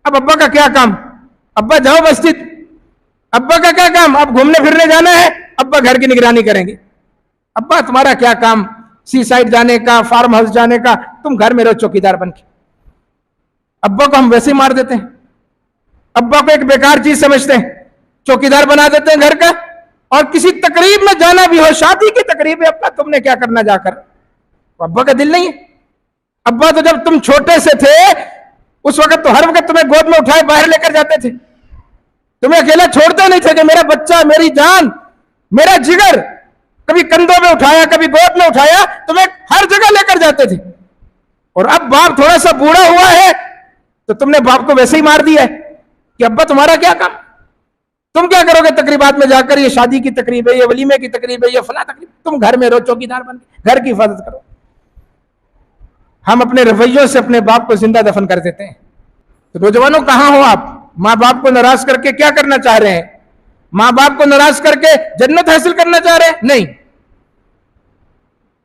अब अब्बा का क्या काम? अब्बा जाओ मस्जिद। अब्बा का क्या काम? अब घूमने फिरने जाना है, अब्बा घर की निगरानी करेंगे। अब्बा तुम्हारा क्या काम सी साइड जाने का, फार्म हाउस जाने का, तुम घर में रहो चौकीदार बन के। अब्बा को हम वैसे ही मार देते हैं, अब्बा को एक बेकार चीज समझते हैं, चौकीदार बना देते हैं घर का। और किसी तकरीब में जाना भी हो, शादी की तकरीब है, अब्बा तुमने क्या करना जाकर? अब्बा का दिल नहीं है। अब्बा तो जब तुम छोटे से थे उस वक्त तो हर वक्त तुम्हें गोद में उठाए बाहर लेकर जाते थे, तुम्हें अकेला छोड़ते नहीं थे कि मेरा बच्चा, मेरी जान, मेरा जिगर। कभी कंधों में उठाया, कभी गोद में उठाया, तुम्हें हर जगह लेकर जाते थे। और अब बाप थोड़ा सा बूढ़ा हुआ है तो तुमने बाप को वैसे ही मार दिया है कि अब्बा तुम्हारा क्या काम? तुम क्या करोगे तकरीबात में जाकर? ये शादी की तकरीब है, ये वलीमे की तकरीब है, ये फला तकरीब, तुम घर में रहो चौकीदार बन के, घर की हिफाजत करो। हम अपने रवैयों से अपने बाप को जिंदा दफन कर देते हैं। तो नौजवानों, कहां हो आप? माँ बाप को नाराज करके क्या करना चाह रहे हैं? माँ बाप को नाराज करके जन्नत हासिल करना चाह रहे हैं? नहीं।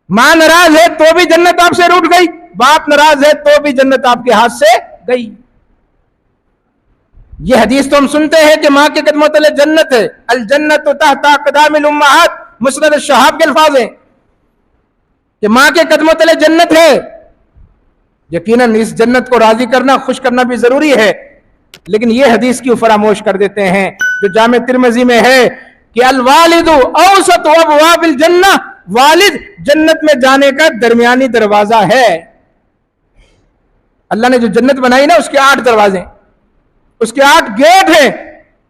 मां नाराज है तो भी जन्नत आपसे रूठ गई, बाप नाराज है तो भी जन्नत आपके हाथ से गई। यह हदीस तो हम सुनते हैं कि मां के कदमों तले जन्नत है, अल जन्नत तहता क़दामिल उम्महात, मुस्नद शहाब के अल्फाज हैं कि मां के कदमों तले जन्नत है। यकीनन इस जन्नत को राजी करना, खुश करना भी जरूरी है, लेकिन यह हदीस क्यों फरामोश कर देते हैं जो जामे तिरमिज़ी में है कि अल वालिदु औसत अबवाबिल जन्नह, वालिद जन्नत में जाने का दरमियानी दरवाजा है। अल्लाह ने जो जन्नत बनाई ना, उसके 8 दरवाजे, उसके 8 गेट हैं,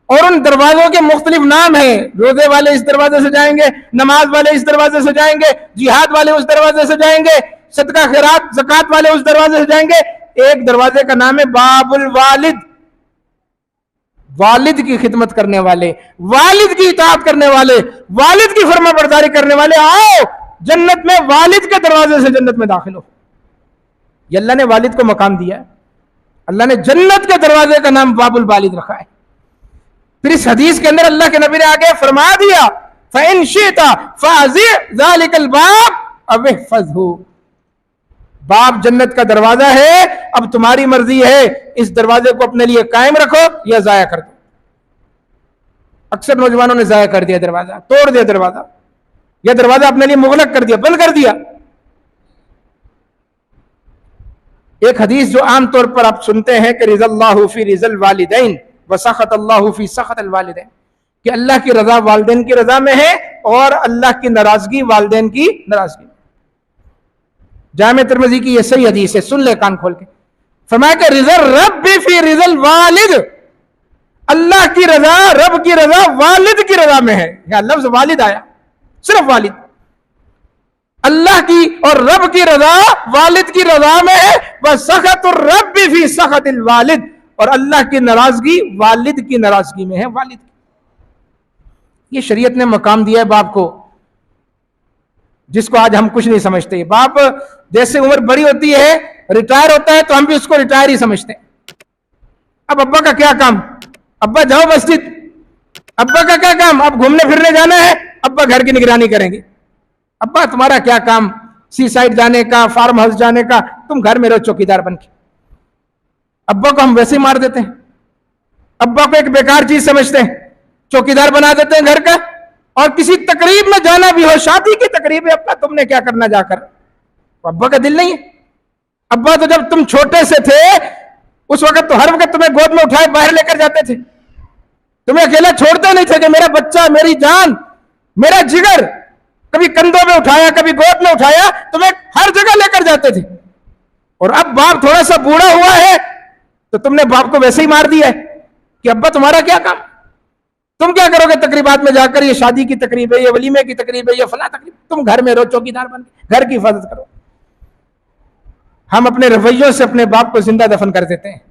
और उन दरवाजों के मुख्तलिफ नाम हैं। रोजे वाले इस दरवाजे से जाएंगे, नमाज वाले इस दरवाजे से जाएंगे, जिहाद वाले उस दरवाजे से जाएंगे, सदका खैरात ज़कात वाले उस दरवाजे से जाएंगे। एक दरवाजे का नाम है बाबुल वालिद, वालिद की खिदमत करने वाले, वालिद की इताअत करने वाले, वालिद की फरमाबरदारी करने वाले, आओ जन्नत में वालिद के दरवाजे से जन्नत में दाखिल हो। ये अल्लाह ने वालिद को मकाम दिया है। अल्लाह ने जन्नत के दरवाजे का नाम बाबुल वालिद रखा है। फिर इस हदीस के अंदर अल्लाह के नबी ने आगे फरमा दिया, फ़इन शिअता फ़अज़ि ज़ालिकल बाब अव इहफ़ज़हु, बाप जन्नत का दरवाजा है, अब तुम्हारी मर्जी है इस दरवाजे को अपने लिए कायम रखो या जाया कर दो। अक्सर नौजवानों ने जाया कर दिया दरवाजा, तोड़ दिया दरवाजा, यह दरवाजा अपने लिए मुगलक कर दिया, बंद कर दिया। एक हदीस जो आमतौर पर आप सुनते हैं कि रिज़ल्लाहु फी रिज़ल वालिदैन व सख़तल्लाहु फी सख़तिल वालिदैन, कि अल्लाह की रजा वालिदैन की रजा में है और अल्लाह की नाराजगी वालिदैन की नाराजगी। जामे तिरमिज़ी की यह सही हदीस है, सुन ले कान खोल के। फरमाया कि रिज़ल रब्बी फी रिज़ल वालिद, अल्लाह की रजा, रब की रजा वालिद की रजा में है। यहां लफ्ज वालिद आया, सिर्फ वालिद। अल्लाह की और रब की रजा वालिद की रजा में है। वह सख़तुर रब्बी फी सख़तिल वालिद, और अल्लाह की नाराजगी वालिद की नाराजगी में है, वालिद की। ये शरीयत ने मकाम दिया है बाप को, जिसको आज हम कुछ नहीं समझते। बाप जैसे उम्र बड़ी होती है, रिटायर होता है, तो हम भी उसको रिटायर ही समझते हैं। अब अब्बा का क्या काम? अब्बा जाओ मस्जिद। अब्बा का क्या काम? अब घूमने फिरने जाना है, अब्बा घर की निगरानी करेंगे। अब्बा तुम्हारा क्या काम सी साइड जाने का, फार्म हाउस जाने का, तुम घर में रहो चौकीदार बन के। अब्बा को हम वैसे ही मार देते हैं, अब्बा को एक बेकार चीज समझते हैं, चौकीदार बना देते हैं घर का। और किसी तकरीब में जाना भी हो, शादी की तकरीब है, अब्बा तुमने क्या करना जाकर? अब्बा का दिल नहीं है। अब्बा तो जब तुम छोटे से थे उस वक्त तो हर वक्त तुम्हें गोद में उठाए बाहर लेकर जाते थे, तुम्हें अकेला छोड़ते नहीं थे कि मेरा बच्चा, मेरी जान, मेरा जिगर। कभी कंधों में उठाया, कभी गोद में उठाया, तुम्हें हर जगह लेकर जाते थे। और अब बाप थोड़ा सा बूढ़ा हुआ है तो तुमने बाप को वैसे ही मार दिया है कि अब्बा तुम्हारा क्या काम? तुम क्या करोगे तकरीबात में जाकर? ये शादी की तकरीब है, ये वलीमे की तकरीब है, ये फला तकरीब, तुम घर में रहो चौकीदार बन के, घर की हिफाजत करो। हम अपने रवैयों से अपने बाप को जिंदा दफन कर देते हैं।